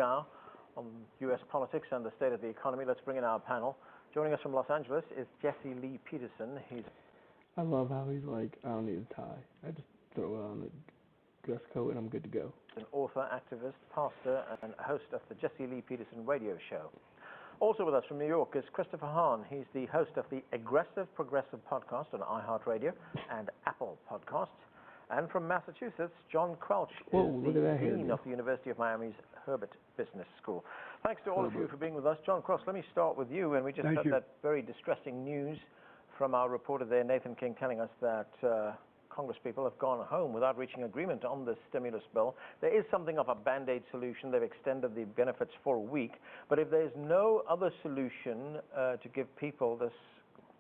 now on U.S. politics and the state of the economy. Let's bring in our panel. Joining us from Los Angeles is Jazzy Lee Peterson. I love how he's like, I don't need a tie. I just throw it on the dress code and I'm good to go. An author, activist, pastor, and host of the Jazzy Lee Peterson radio show. Also with us from New York is Christopher Hahn. He's the host of the Aggressive Progressive podcast on iHeartRadio and Apple Podcasts. And from Massachusetts, John Quelch is the Dean of the University of Miami's Herbert Business School. Thanks to all of you for being with us. John Quelch, let me start with you. And we just got that very distressing news from our reporter there, Nathan King, telling us that Congress people have gone home without reaching agreement on this stimulus bill. There is something of a Band-Aid solution. They've extended the benefits for a week. But if there's no other solution to give people this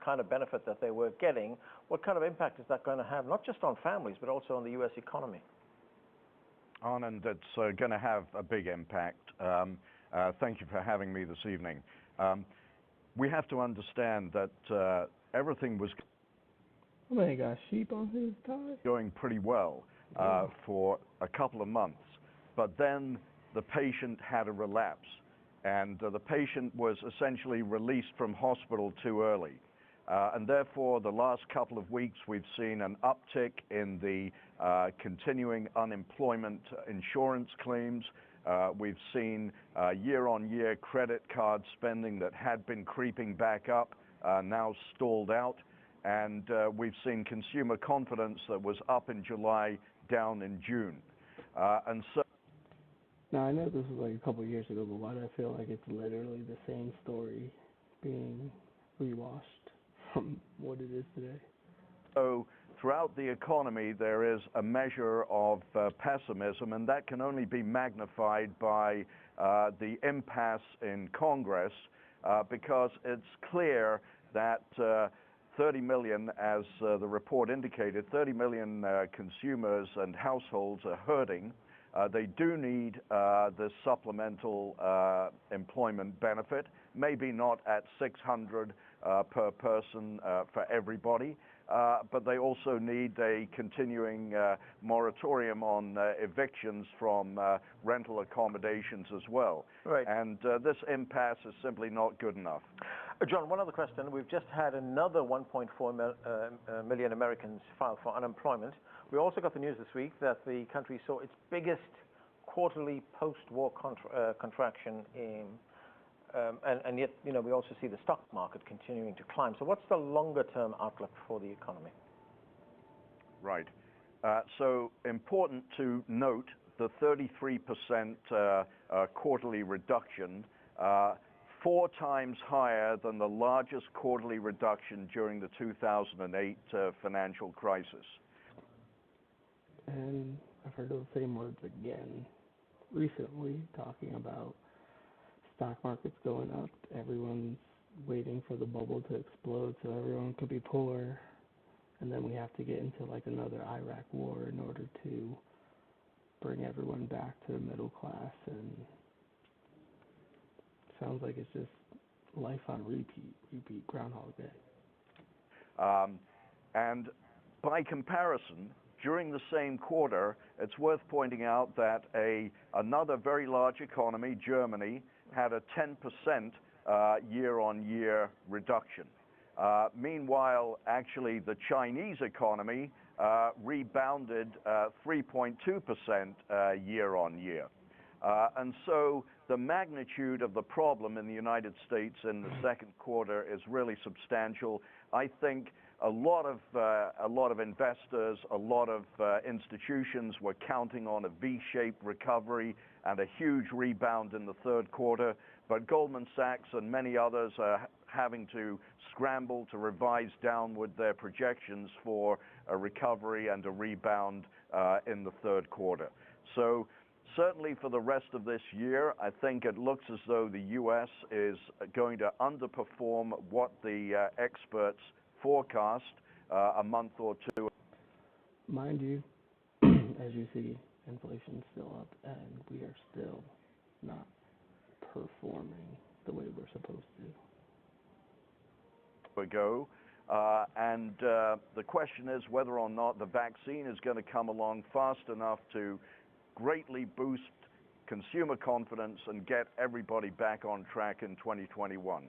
kind of benefit that they were getting, what kind of impact is that going to have, not just on families, but also on the U.S. economy? Anand, it's going to have a big impact. Thank you for having me this evening. We have to understand that everything was got sheep on his tie? Going pretty well for a couple of months. But then the patient had a relapse, and the patient was essentially released from hospital too early. And therefore, the last couple of weeks, we've seen an uptick in the continuing unemployment insurance claims. We've seen year-on-year credit card spending that had been creeping back up, now stalled out. And we've seen consumer confidence that was up in July, down in June. And so. Now, I know this was like a couple of years ago, but why do I feel like it's literally the same story being rewashed from what it is today? So throughout the economy, there is a measure of pessimism, and that can only be magnified by the impasse in Congress, because it's clear that 30 million, as the report indicated, 30 million consumers and households are hurting. They do need this supplemental employment benefit, maybe not at $600 per person for everybody, but they also need a continuing moratorium on evictions from rental accommodations as well. Right. And this impasse is simply not good enough. John, one other question. We've just had another 1.4 million Americans file for unemployment. We also got the news this week that the country saw its biggest quarterly post-war contraction in, and yet, you know, we also see the stock market continuing to climb. So what's the longer-term outlook for the economy? Right. So important to note the 33% quarterly reduction, 4 times higher than the largest quarterly reduction during the 2008 financial crisis. And I've heard those same words again recently, talking about stock markets going up. Everyone's waiting for the bubble to explode so everyone could be poor. And then we have to get into like another Iraq war in order to bring everyone back to the middle class. And sounds like it's just life on repeat Groundhog Day. And by comparison, during the same quarter, it's worth pointing out that another very large economy, Germany, had a 10% year-on-year reduction. Meanwhile, actually, the Chinese economy rebounded 3.2% year-on-year. And so the magnitude of the problem in the United States in the second quarter is really substantial. I think a lot of investors, a lot of institutions were counting on a V-shaped recovery and a huge rebound in the third quarter. But Goldman Sachs and many others are having to scramble to revise downward their projections for a recovery and a rebound in the third quarter. So certainly for the rest of this year, I think it looks as though the U.S. is going to underperform what the experts forecast a month or two. Mind you, as you see, inflation's still up, and we are still not performing the way we're supposed to. Ago, and the question is whether or not the vaccine is going to come along fast enough to greatly boost consumer confidence and get everybody back on track in 2021.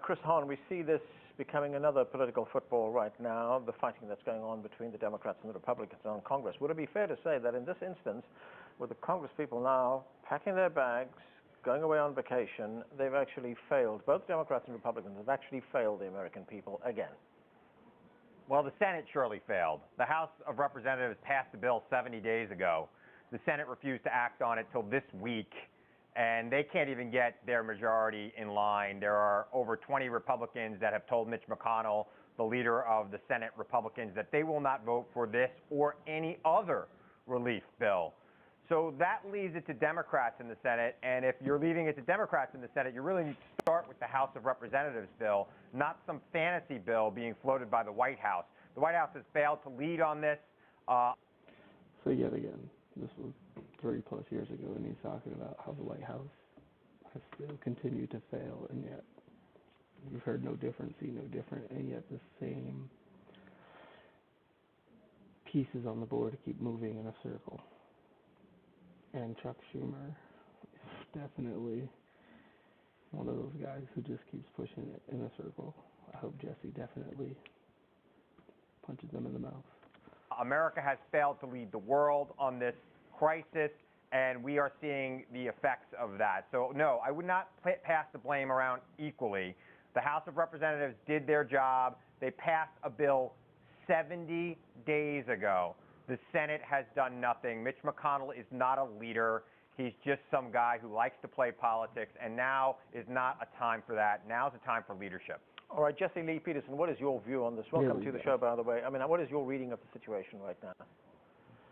Chris Hahn, we see this becoming another political football right now, the fighting that's going on between the Democrats and the Republicans on Congress. Would it be fair to say that in this instance, with the Congress people now packing their bags, going away on vacation, they've actually failed, both Democrats and Republicans have actually failed the American people again? Well, the Senate surely failed. The House of Representatives passed the bill 70 days ago. The Senate refused to act on it till this week, and they can't even get their majority in line. There are over 20 Republicans that have told Mitch McConnell, the leader of the Senate Republicans, that they will not vote for this or any other relief bill. So that leaves it to Democrats in the Senate, and if you're leaving it to Democrats in the Senate, you really need to start with the House of Representatives bill, not some fantasy bill being floated by the White House. The White House has failed to lead on this. So yet again, this was 30+ years ago, and he's talking about how the White House has still continued to fail, and yet you've heard no different, see no different, and yet the same pieces on the board keep moving in a circle. And Chuck Schumer is definitely one of those guys who just keeps pushing it in a circle. I hope Jesse definitely punches them in the mouth. America has failed to lead the world on this crisis, and we are seeing the effects of that. So, no, I would not pass the blame around equally. The House of Representatives did their job. They passed a bill 70 days ago. The Senate has done nothing. Mitch McConnell is not a leader. He's just some guy who likes to play politics, and now is not a time for that. Now's a time for leadership. All right, Jesse Lee Peterson, what is your view on this? Welcome to the show, by the way. I mean, what is your reading of the situation right now?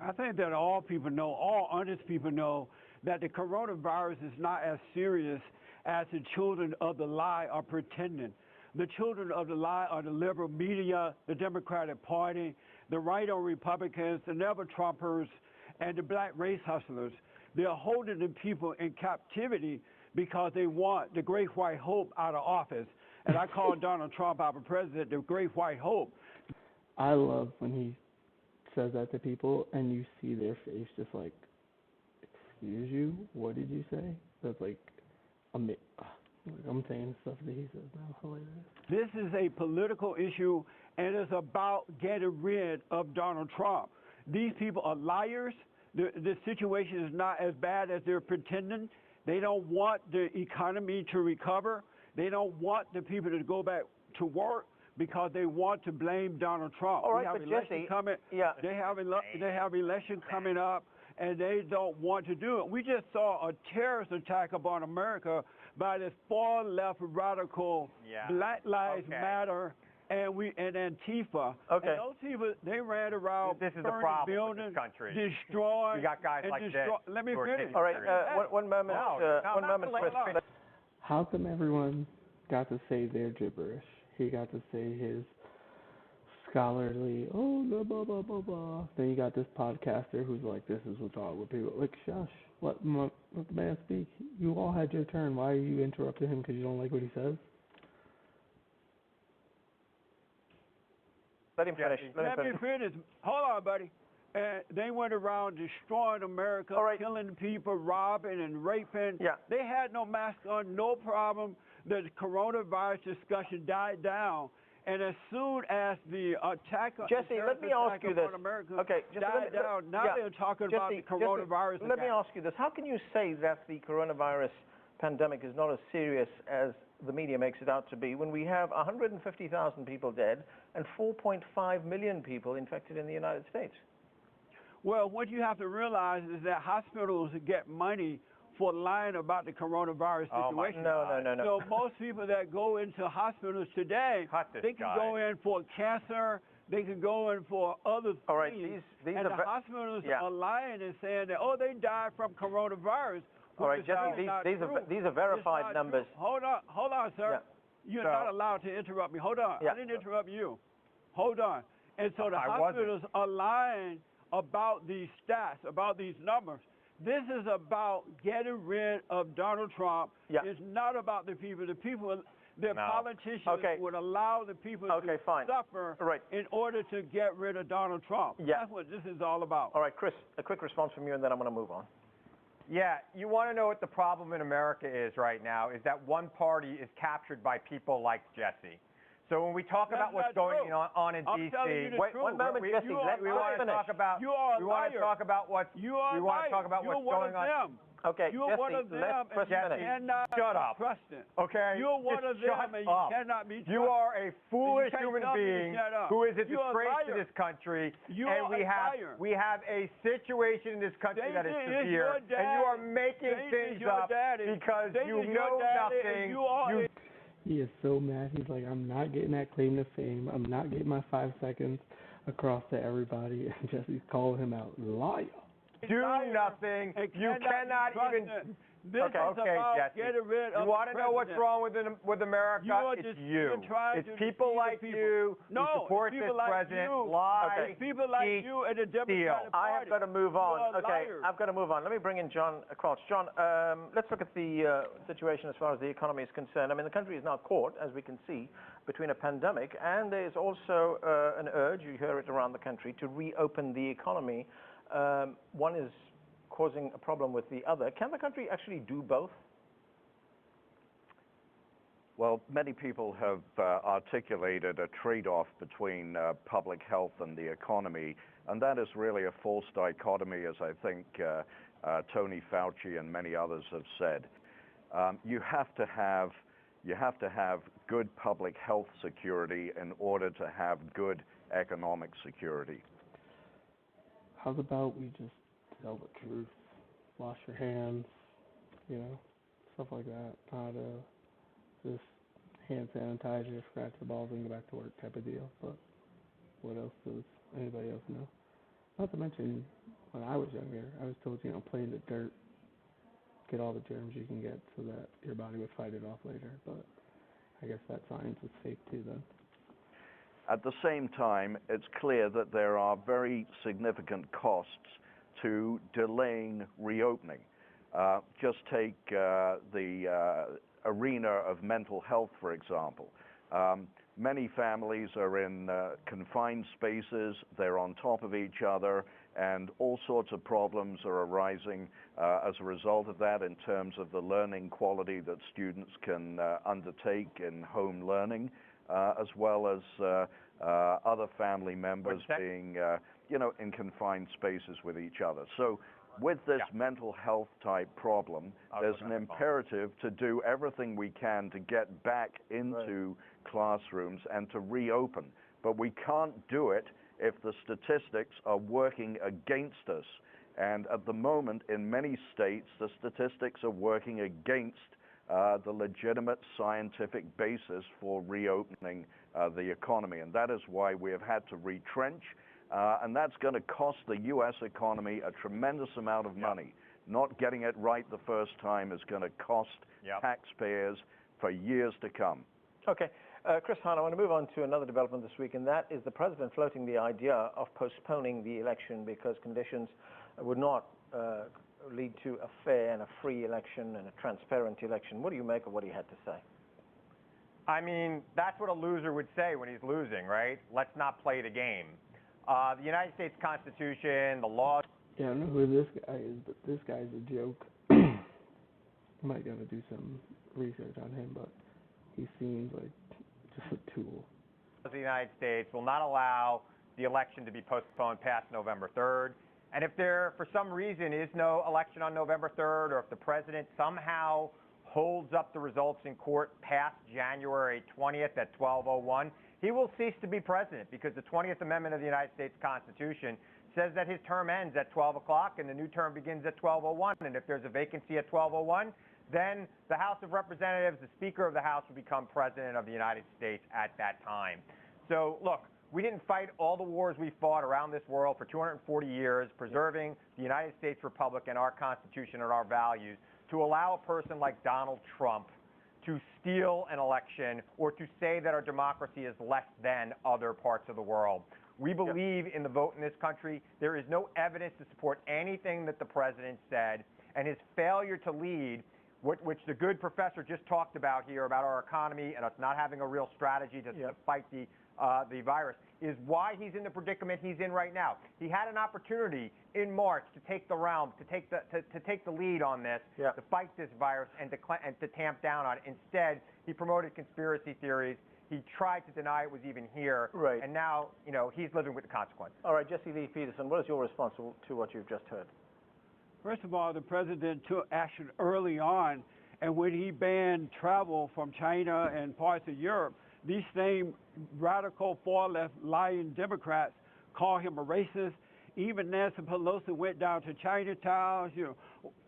I think that all people know, all honest people know, that the coronavirus is not as serious as the children of the lie are pretending. The children of the lie are the liberal media, the Democratic Party, the right-on Republicans, the never-Trumpers, and the black race hustlers. They're holding the people in captivity because they want the great white hope out of office. And I call Donald Trump, our president, the great white hope. I love when he says that to people and you see their face just like, excuse you, what did you say? That's like, I'm saying stuff that he says now. Hilarious. This is a political issue, and it's about getting rid of Donald Trump. These people are liars. The situation is not as bad as they're pretending. They don't want the economy to recover. They don't want the people to go back to work because they want to blame Donald Trump. All right, but Jesse, they have election coming up, and they don't want to do it. We just saw a terrorist attack upon America by this far left radical Black Lives Matter and Antifa. Okay. And those people, they ran around, this is the burning problem buildings, with this country. destroying. We got guys like this. Let me finish. All right, one moment, Chris. How come everyone got to say their gibberish? He got to say his scholarly, blah, blah, blah, blah, blah. Then you got this podcaster who's like, this is what's wrong with people. Like, shush, let the man speak. You all had your turn. Why are you interrupting him because you don't like what he says? Let him finish. Let me finish. Hold on, buddy. And they went around destroying America, killing people, robbing and raping. Yeah. They had no mask on, no problem. The coronavirus discussion died down. And as soon as the attack on Jesse, let me ask you this. America Jesse, died down, now they're talking about the coronavirus. Jesse, let me ask you this. How can you say that the coronavirus pandemic is not as serious as the media makes it out to be when we have 150,000 people dead and 4.5 million people infected in the United States? Well, what you have to realize is that hospitals get money for lying about the coronavirus situation. No. So most people that go into hospitals today, they can go in for cancer, they can go in for other things. All right, these and the hospitals are lying and saying that, they died from coronavirus. All right, Jesse, these are verified numbers. Hold on, sir. Yeah. You're not allowed to interrupt me. Hold on. I didn't interrupt you. Hold on. And so the hospitals are lying about these stats, about these numbers. This is about getting rid of Donald Trump. Yeah. It's not about the people. The people, politicians would allow the people to suffer in order to get rid of Donald Trump. Yeah. That's what this is all about. All right, Chris, a quick response from you, and then I'm going to move on. Yeah, you want to know what the problem in America is right now, is that one party is captured by people like Jesse. So when we talk about what's going on in D.C., wait one moment, Jesse. we want to talk about what's going on. Okay, You're Jesse, one of them, let's and you cannot shut up. trust it. Okay, You're one of them, shut and you up. cannot be trusted. You are a foolish You can't human tell me to being shut up. who is a You're a disgrace to liar. this country, You and are we a liar. have a situation in this country that is David is severe, your and you are daddy. making David is things your up daddy. because David you is your know daddy, and nothing. you are He is so mad. He's like, I'm not getting that claim to fame. I'm not getting my 5 seconds across to everybody. And Jesse's calling him out. Liar. Do nothing. You cannot even. This is about Jesse. getting rid of You want to know what's wrong with America? It's you. It's people like you who support this president, lie, It's people like you and the Democratic Party. I have got to move on. You are Okay, liars. I've got to move on. Let me bring in John Crouch. John, let's look at the situation as far as the economy is concerned. I mean, the country is now caught, as we can see, between a pandemic and there is also an urge, you hear it around the country, to reopen the economy. One is causing a problem with the other. Can the country actually do both? Well, many people have articulated a trade-off between public health and the economy, and that is really a false dichotomy, as I think Tony Fauci and many others have said. You have to have good public health security in order to have good economic security. How's about we just tell the truth? Wash your hands, stuff like that. Not just hand sanitizer, scratch the balls, and go back to work type of deal. But what else does anybody else know? Not to mention, when I was younger, I was told, play in the dirt, get all the germs you can get so that your body would fight it off later. But I guess that science is fake too then. At the same time, it's clear that there are very significant costs to delaying reopening. Just take the arena of mental health, for example. Many families are in confined spaces, they're on top of each other, and all sorts of problems are arising as a result of that in terms of the learning quality that students can undertake in home learning, as well as other family members being in confined spaces with each other. So with this mental health type problem, there's an imperative to do everything we can to get back into classrooms and to reopen. But we can't do it if the statistics are working against us. And at the moment, in many states, the statistics are working against the legitimate scientific basis for reopening the economy. And that is why we have had to retrench. And that's going to cost the U.S. economy a tremendous amount of money. Not getting it right the first time is going to cost taxpayers for years to come. Okay. Chris Hahn, I want to move on to another development this week, and that is the president floating the idea of postponing the election because conditions would not lead to a fair and a free election and a transparent election. What do you make of what he had to say? I mean, that's what a loser would say when he's losing, right? Let's not play the game. The United States Constitution, the laws. Yeah, I don't know who this guy is, but this guy's a joke. I might gotta do some research on him, but he seems like just a tool. The United States will not allow the election to be postponed past November 3rd. And if there, for some reason, is no election on November 3rd, or if the president somehow holds up the results in court past January 20th at 12:01, he will cease to be president because the 20th Amendment of the United States Constitution says that his term ends at 12 o'clock and the new term begins at 12:01. And if there's a vacancy at 12:01, then the House of Representatives, the Speaker of the House, will become President of the United States at that time. So, look, we didn't fight all the wars we fought around this world for 240 years, preserving the United States Republic and our Constitution and our values, to allow a person like Donald Trump to steal an election or to say that our democracy is less than other parts of the world. We believe in the vote in this country. There is no evidence to support anything that the president said, and his failure to lead, which the good professor just talked about here, about our economy and us not having a real strategy to fight the the virus, is why he's in the predicament he's in right now. He had an opportunity in March to take the realm, to take the lead on this, to fight this virus and to tamp down on it. Instead, he promoted conspiracy theories. He tried to deny it was even here, and now, he's living with the consequences. All right, Jesse Lee Peterson, what is your response to what you've just heard? First of all, the president took action early on, and when he banned travel from China and parts of Europe, these same radical far-left lying Democrats call him a racist. Even Nancy Pelosi went down to Chinatown,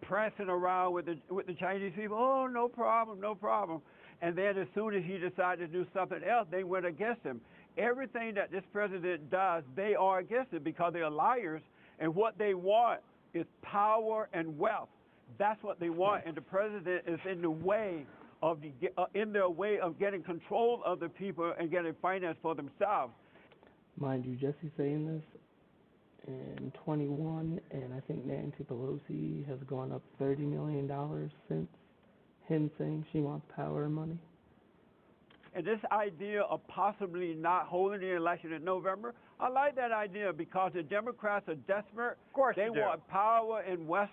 prancing around with the Chinese people. Oh, no problem, no problem. And then as soon as he decided to do something else, they went against him. Everything that this president does, they are against it because they are liars, and what they want is power and wealth. That's what they want, and the president is in their way of getting control of the people and getting finance for themselves. Mind you, Jesse saying this in 21, and I think Nancy Pelosi has gone up $30 million since him saying she wants power and money. And this idea of possibly not holding the election in November, I like that idea because the Democrats are desperate. Of course they want power and wealth.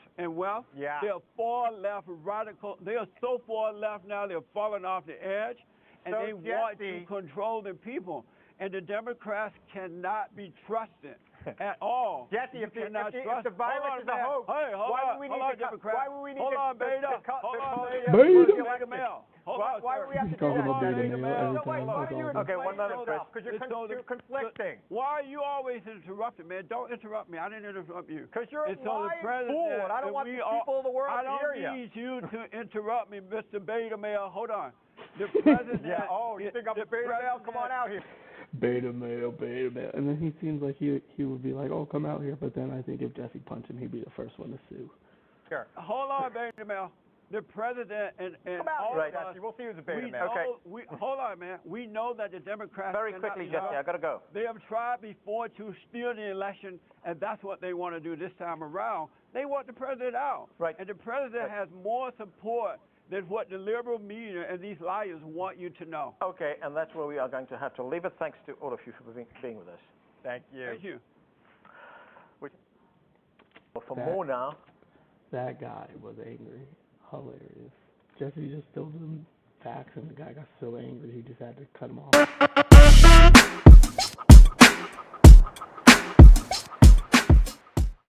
Yeah. They're far left radical. They are so far left now they're falling off the edge, and they want to control the people. And the Democrats cannot be trusted at all. Jesse, if the virus is a hoax, why would we need to hold on, Beta. Why do we have to do that? Okay, one minute, Chris. Because you're conflicting. Why are you always interrupting, man? Don't interrupt me. I didn't interrupt you. Because you're a lying fool, and I don't want the people of the world to hear you. I don't need you to interrupt me, Mr. Beta Male. Hold on. The president. You think I'm the Beta Male? Come on out here. Beta male. And then he seems like he would be like, oh, come out here. But then I think if Jesse punched him, he'd be the first one to sue. Sure. Hold on, Beta Male. The president and come out here, Jesse. We'll see who's a Beta Male. Okay. Hold on, man. We know that the Democrats very quickly, Jesse. I got to go. They have tried before to steal the election, and that's what they want to do this time around. They want the president out. Right. And the president has more support than what the liberal media and these liars want you to know. Okay, and that's where we are going to have to leave it. Thanks to all of you for being with us. Thank you. Thank you. For more now. That guy was angry. Hilarious. Jesse just told him facts, and the guy got so angry he just had to cut him off.